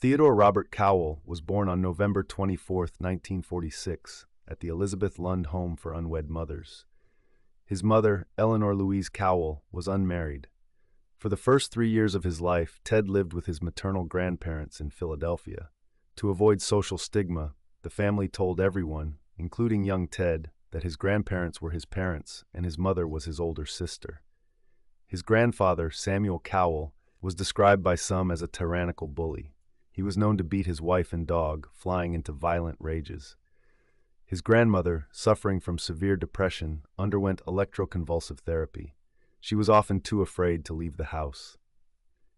Theodore Robert Cowell was born on November 24, 1946, at the Elizabeth Lund Home for Unwed Mothers. His mother, Eleanor Louise Cowell, was unmarried. For the first 3 years of his life, Ted lived with his maternal grandparents in Philadelphia. To avoid social stigma, the family told everyone, including young Ted, that his grandparents were his parents and his mother was his older sister. His grandfather, Samuel Cowell, was described by some as a tyrannical bully. He was known to beat his wife and dog, flying into violent rages. His grandmother, suffering from severe depression, underwent electroconvulsive therapy. She was often too afraid to leave the house.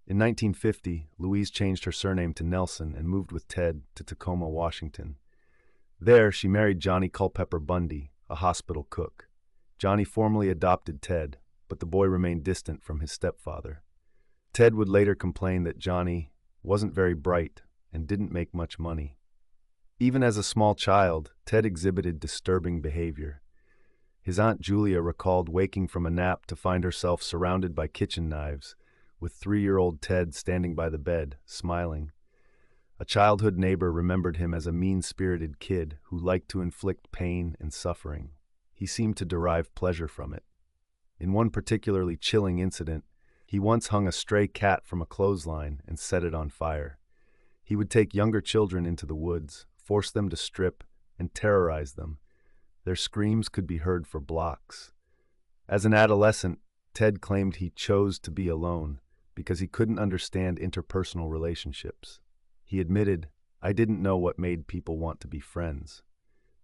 In 1950, Louise changed her surname to Nelson and moved with Ted to Tacoma, Washington. There, she married Johnny Culpepper Bundy, a hospital cook. Johnny formally adopted Ted, but the boy remained distant from his stepfather. Ted would later complain that Johnny wasn't very bright and didn't make much money. Even as a small child, Ted exhibited disturbing behavior. His Aunt Julia recalled waking from a nap to find herself surrounded by kitchen knives, with 3-year-old Ted standing by the bed, smiling. A childhood neighbor remembered him as a mean-spirited kid who liked to inflict pain and suffering. He seemed to derive pleasure from it. In one particularly chilling incident, he once hung a stray cat from a clothesline and set it on fire. He would take younger children into the woods, force them to strip, and terrorize them. Their screams could be heard for blocks. As an adolescent, Ted claimed he chose to be alone because he couldn't understand interpersonal relationships. He admitted, "I didn't know what made people want to be friends."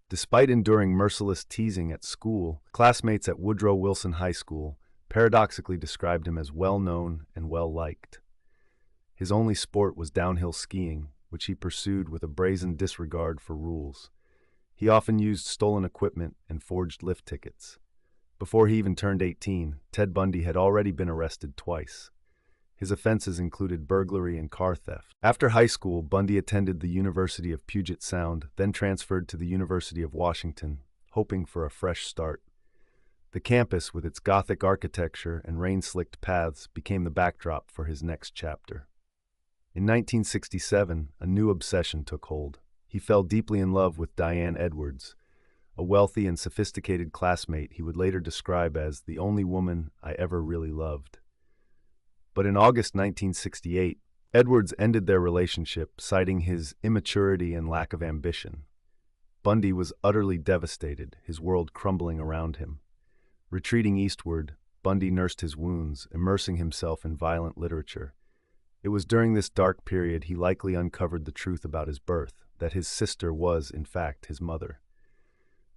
Despite enduring merciless teasing at school, classmates at Woodrow Wilson High School paradoxically described him as well-known and well-liked. His only sport was downhill skiing, which he pursued with a brazen disregard for rules. He often used stolen equipment and forged lift tickets. Before he even turned 18, Ted Bundy had already been arrested twice. His offenses included burglary and car theft. After high school, Bundy attended the University of Puget Sound, then transferred to the University of Washington, hoping for a fresh start. The campus, with its Gothic architecture and rain-slicked paths, became the backdrop for his next chapter. In 1967, a new obsession took hold. He fell deeply in love with Diane Edwards, a wealthy and sophisticated classmate he would later describe as the only woman I ever really loved. But in August 1968, Edwards ended their relationship, citing his immaturity and lack of ambition. Bundy was utterly devastated, his world crumbling around him. Retreating eastward, Bundy nursed his wounds, immersing himself in violent literature. It was during this dark period he likely uncovered the truth about his birth, that his sister was, in fact, his mother.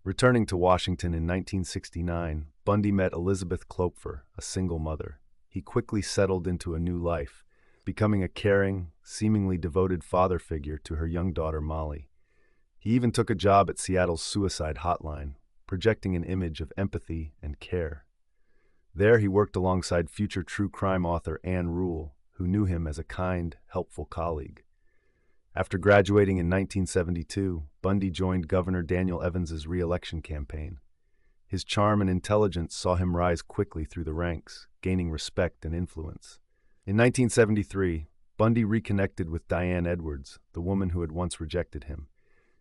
Returning to Washington in 1969, Bundy met Elizabeth Klopfer, a single mother. He quickly settled into a new life, becoming a caring, seemingly devoted father figure to her young daughter Molly. He even took a job at Seattle's suicide hotline, projecting an image of empathy and care. There he worked alongside future true crime author Ann Rule, who knew him as a kind, helpful colleague. After graduating in 1972, Bundy joined Governor Daniel Evans's re-election campaign. His charm and intelligence saw him rise quickly through the ranks, gaining respect and influence. In 1973, Bundy reconnected with Diane Edwards, the woman who had once rejected him.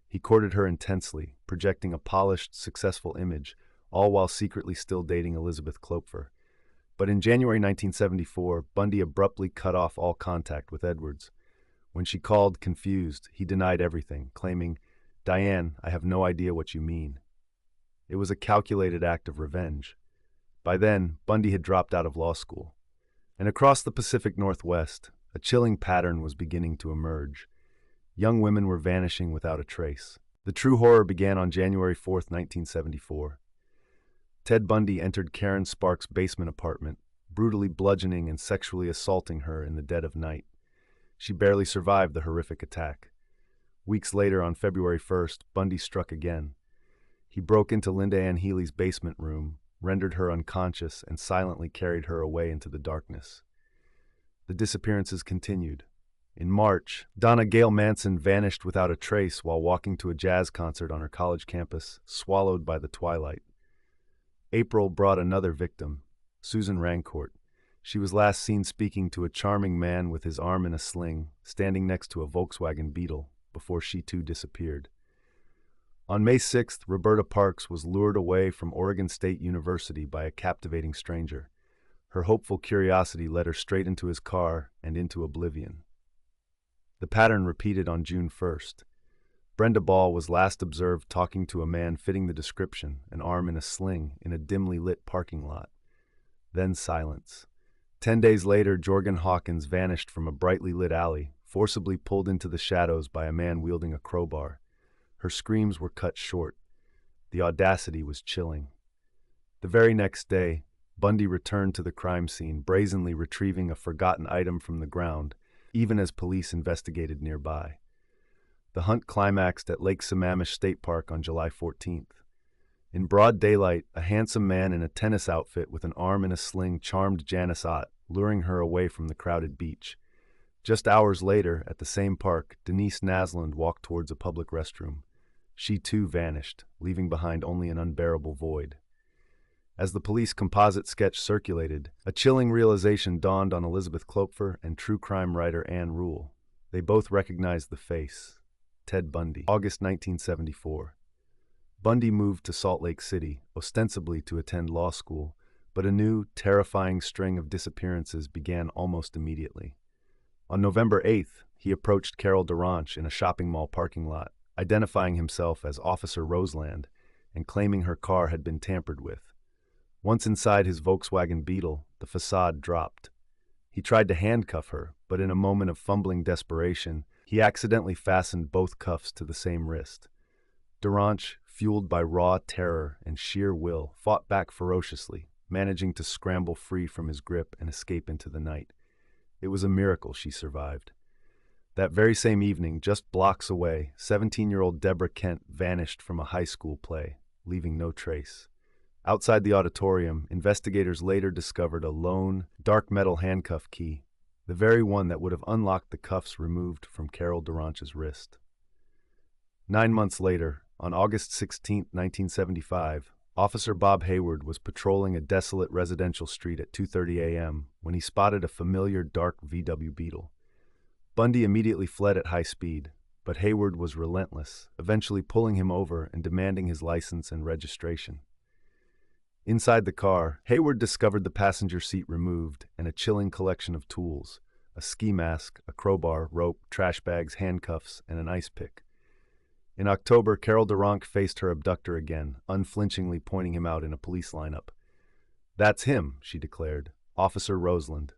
He courted her intensely, projecting a polished, successful image, all while secretly still dating Elizabeth Klopfer. But in January 1974, Bundy abruptly cut off all contact with Edwards. When she called, confused, he denied everything, claiming, "Diane, I have no idea what you mean." It was a calculated act of revenge. By then, Bundy had dropped out of law school. And across the Pacific Northwest, a chilling pattern was beginning to emerge. Young women were vanishing without a trace. The true horror began on January 4, 1974. Ted Bundy entered Karen Sparks' basement apartment, brutally bludgeoning and sexually assaulting her in the dead of night. She barely survived the horrific attack. Weeks later, on February 1st, Bundy struck again. He broke into Linda Ann Healy's basement room, rendered her unconscious, and silently carried her away into the darkness. The disappearances continued. In March, Donna Gail Manson vanished without a trace while walking to a jazz concert on her college campus, swallowed by the twilight. April brought another victim, Susan Rancourt. She was last seen speaking to a charming man with his arm in a sling, standing next to a Volkswagen Beetle, before she too disappeared. On May 6th, Roberta Parks was lured away from Oregon State University by a captivating stranger. Her hopeful curiosity led her straight into his car and into oblivion. The pattern repeated on June 1st. Brenda Ball was last observed talking to a man fitting the description, an arm in a sling, in a dimly lit parking lot. Then silence. 10 days later, Jorgen Hawkins vanished from a brightly lit alley, forcibly pulled into the shadows by a man wielding a crowbar. Her screams were cut short. The audacity was chilling. The very next day, Bundy returned to the crime scene, brazenly retrieving a forgotten item from the ground, even as police investigated nearby. The hunt climaxed at Lake Sammamish State Park on July 14th. In broad daylight, a handsome man in a tennis outfit with an arm in a sling charmed Janice Ott, luring her away from the crowded beach. Just hours later, at the same park, Denise Naslund walked towards a public restroom. She too vanished, leaving behind only an unbearable void. As the police composite sketch circulated, a chilling realization dawned on Elizabeth Klopfer and true crime writer Ann Rule. They both recognized the face. Ted Bundy. August 1974. Bundy moved to Salt Lake City, ostensibly to attend law school, but a new, terrifying string of disappearances began almost immediately. On November 8th, he approached Carol DeRanche in a shopping mall parking lot, identifying himself as Officer Roseland and claiming her car had been tampered with. Once inside his Volkswagen Beetle, the facade dropped. He tried to handcuff her, but in a moment of fumbling desperation, he accidentally fastened both cuffs to the same wrist. DeRanche, fueled by raw terror and sheer will, fought back ferociously, managing to scramble free from his grip and escape into the night. It was a miracle she survived. That very same evening, just blocks away, 17-year-old Deborah Kent vanished from a high school play, leaving no trace. Outside the auditorium, investigators later discovered a lone, dark metal handcuff key, the very one that would have unlocked the cuffs removed from Carol DeRanche's wrist. 9 months later, on August 16, 1975, Officer Bob Hayward was patrolling a desolate residential street at 2:30 a.m. when he spotted a familiar dark VW Beetle. Bundy immediately fled at high speed, but Hayward was relentless, eventually pulling him over and demanding his license and registration. Inside the car, Hayward discovered the passenger seat removed and a chilling collection of tools: a ski mask, a crowbar, rope, trash bags, handcuffs, and an ice pick. In October, Carol DeRanche faced her abductor again, unflinchingly pointing him out in a police lineup. "That's him," she declared, "Officer Roseland."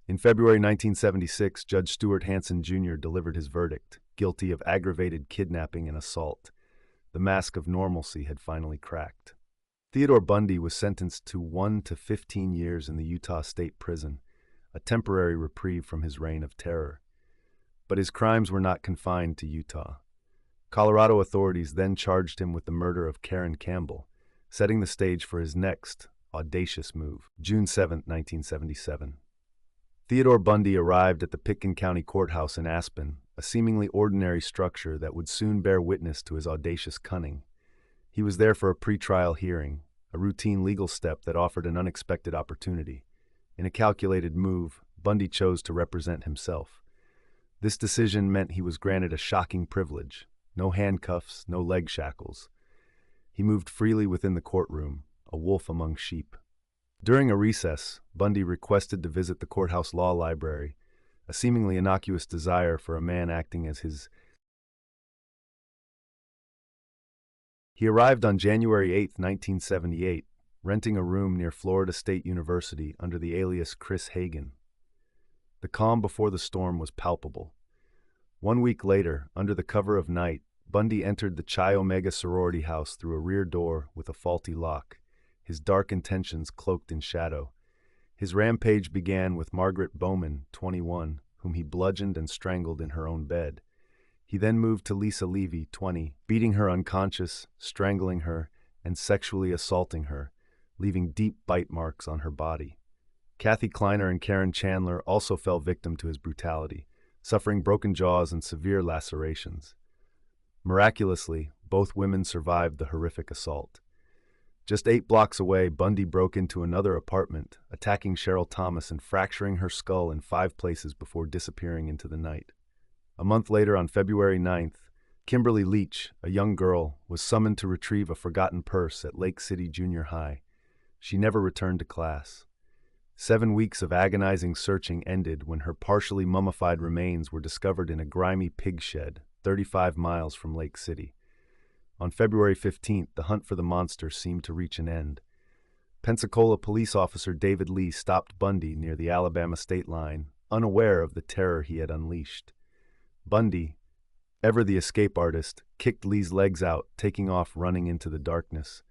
In February 1976, Judge Stuart Hansen Jr. delivered his verdict, guilty of aggravated kidnapping and assault. The mask of normalcy had finally cracked. Theodore Bundy was sentenced to 1 to 15 years in the Utah State Prison, a temporary reprieve from his reign of terror. But his crimes were not confined to Utah. Colorado authorities then charged him with the murder of Karen Campbell, setting the stage for his next, audacious move. June 7, 1977. Theodore Bundy arrived at the Pitkin County Courthouse in Aspen, a seemingly ordinary structure that would soon bear witness to his audacious cunning. He was there for a pretrial hearing, a routine legal step that offered an unexpected opportunity. In a calculated move, Bundy chose to represent himself. This decision meant he was granted a shocking privilege: no handcuffs, no leg shackles. He moved freely within the courtroom, a wolf among sheep. During a recess, Bundy requested to visit the courthouse law library, a seemingly innocuous desire for a man acting as his. He arrived on January 8, 1978, renting a room near Florida State University under the alias Chris Hagen. The calm before the storm was palpable. 1 week later, under the cover of night, Bundy entered the Chi Omega sorority house through a rear door with a faulty lock, his dark intentions cloaked in shadow. His rampage began with Margaret Bowman, 21, whom he bludgeoned and strangled in her own bed. He then moved to Lisa Levy, 20, beating her unconscious, strangling her, and sexually assaulting her, leaving deep bite marks on her body. Kathy Kleiner and Karen Chandler also fell victim to his brutality, suffering broken jaws and severe lacerations. Miraculously, both women survived the horrific assault. Just 8 blocks away, Bundy broke into another apartment, attacking Cheryl Thomas and fracturing her skull in 5 places before disappearing into the night. A month later, on February 9th, Kimberly Leach, a young girl, was summoned to retrieve a forgotten purse at Lake City Junior High. She never returned to class. 7 weeks of agonizing searching ended when her partially mummified remains were discovered in a grimy pig shed 35 miles from Lake City. On February 15th, the hunt for the monster seemed to reach an end. Pensacola police officer David Lee stopped Bundy near the Alabama state line, unaware of the terror he had unleashed. Bundy, ever the escape artist, kicked Lee's legs out, taking off running into the darkness.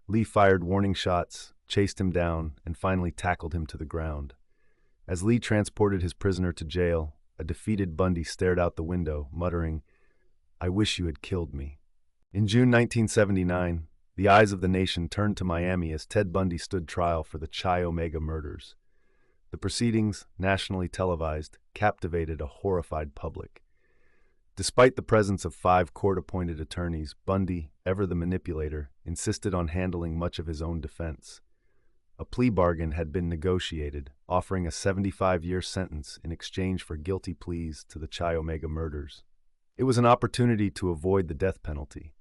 Lee fired warning shots, chased him down, and finally tackled him to the ground. As Lee transported his prisoner to jail, a defeated Bundy stared out the window, muttering, "I wish you had killed me." In June 1979, the eyes of the nation turned to Miami as Ted Bundy stood trial for the Chi Omega murders. The proceedings, nationally televised, captivated a horrified public. Despite the presence of 5 court-appointed attorneys, Bundy, ever the manipulator, insisted on handling much of his own defense. A plea bargain had been negotiated, offering a 75-year sentence in exchange for guilty pleas to the Chi Omega murders. It was an opportunity to avoid the death penalty.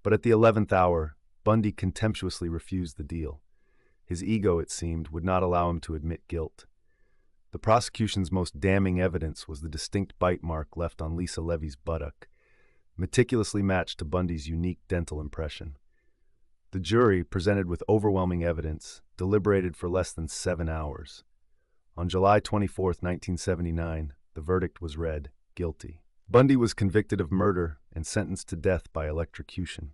But at the 11th hour, Bundy contemptuously refused the deal. His ego, it seemed, would not allow him to admit guilt. The prosecution's most damning evidence was the distinct bite mark left on Lisa Levy's buttock, meticulously matched to Bundy's unique dental impression. The jury, presented with overwhelming evidence, deliberated for less than 7 hours. On July 24, 1979, the verdict was read, guilty. Bundy was convicted of murder and sentenced to death by electrocution.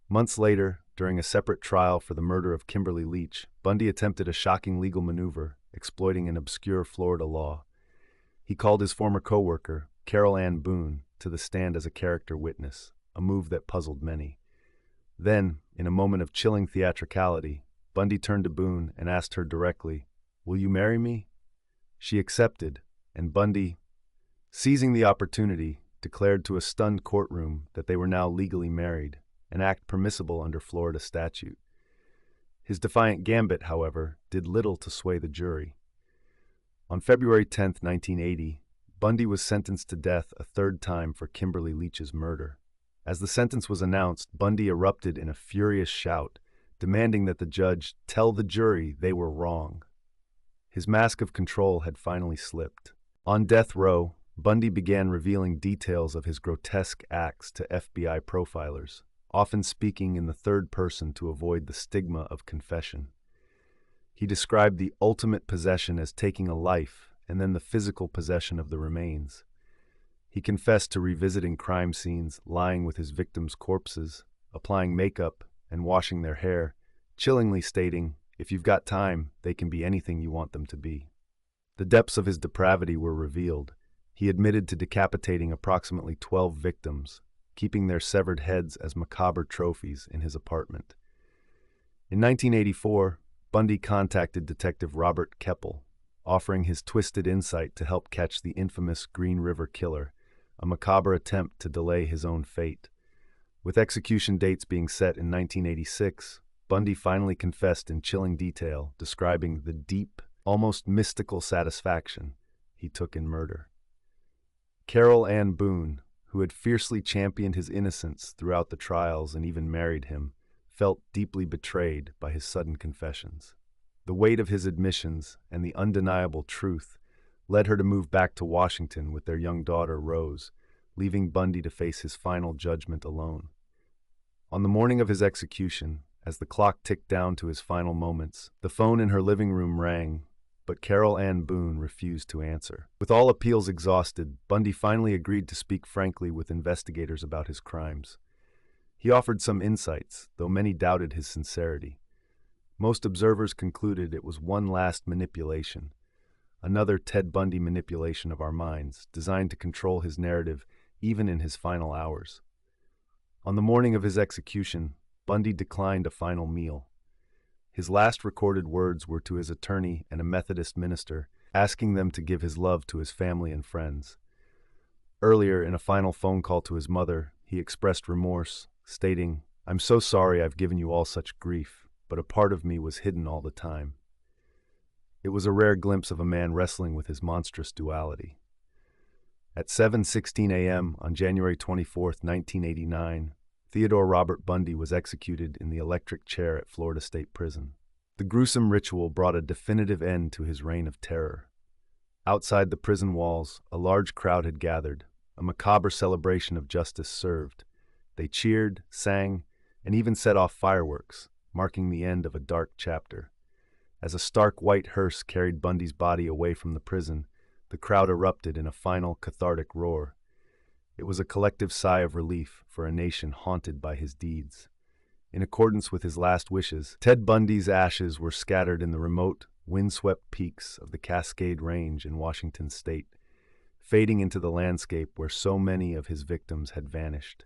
Months later, during a separate trial for the murder of Kimberly Leach, Bundy attempted a shocking legal maneuver, exploiting an obscure Florida law. He called his former co-worker, Carol Ann Boone, to the stand as a character witness, a move that puzzled many. Then, in a moment of chilling theatricality, Bundy turned to Boone and asked her directly, "Will you marry me?" She accepted, and Bundy, seizing the opportunity, declared to a stunned courtroom that they were now legally married, an act permissible under Florida statute. His defiant gambit, however, did little to sway the jury. On February 10, 1980, Bundy was sentenced to death a third time for Kimberly Leach's murder. As the sentence was announced, Bundy erupted in a furious shout, demanding that the judge tell the jury they were wrong. His mask of control had finally slipped. On death row, Bundy began revealing details of his grotesque acts to FBI profilers, often speaking in the third person to avoid the stigma of confession. He described the ultimate possession as taking a life and then the physical possession of the remains. He confessed to revisiting crime scenes, lying with his victims' corpses, applying makeup, and washing their hair, chillingly stating, "If you've got time, they can be anything you want them to be." The depths of his depravity were revealed. He admitted to decapitating approximately 12 victims, keeping their severed heads as macabre trophies in his apartment. In 1984, Bundy contacted Detective Robert Keppel, offering his twisted insight to help catch the infamous Green River Killer, a macabre attempt to delay his own fate. With execution dates being set in 1986, Bundy finally confessed in chilling detail, describing the deep, almost mystical satisfaction he took in murder. Carol Ann Boone, who had fiercely championed his innocence throughout the trials and even married him, felt deeply betrayed by his sudden confessions. The weight of his admissions and the undeniable truth led her to move back to Washington with their young daughter, Rose, leaving Bundy to face his final judgment alone. On the morning of his execution, as the clock ticked down to his final moments, the phone in her living room rang, but Carol Ann Boone refused to answer. With all appeals exhausted, Bundy finally agreed to speak frankly with investigators about his crimes. He offered some insights, though many doubted his sincerity. Most observers concluded it was one last manipulation, another Ted Bundy manipulation of our minds, designed to control his narrative even in his final hours. On the morning of his execution, Bundy declined a final meal. His last recorded words were to his attorney and a Methodist minister, asking them to give his love to his family and friends. Earlier, in a final phone call to his mother, he expressed remorse, stating, I'm so sorry I've given you all such grief, but a part of me was hidden all the time. It was a rare glimpse of a man wrestling with his monstrous duality. At 7:16 a.m. on January 24, 1989, Theodore Robert Bundy was executed in the electric chair at Florida State Prison. The gruesome ritual brought a definitive end to his reign of terror. Outside the prison walls, a large crowd had gathered, a macabre celebration of justice served. They cheered, sang, and even set off fireworks, marking the end of a dark chapter. As a stark white hearse carried Bundy's body away from the prison, the crowd erupted in a final cathartic roar. It was a collective sigh of relief for a nation haunted by his deeds. In accordance with his last wishes, Ted Bundy's ashes were scattered in the remote, windswept peaks of the Cascade Range in Washington state, fading into the landscape where so many of his victims had vanished.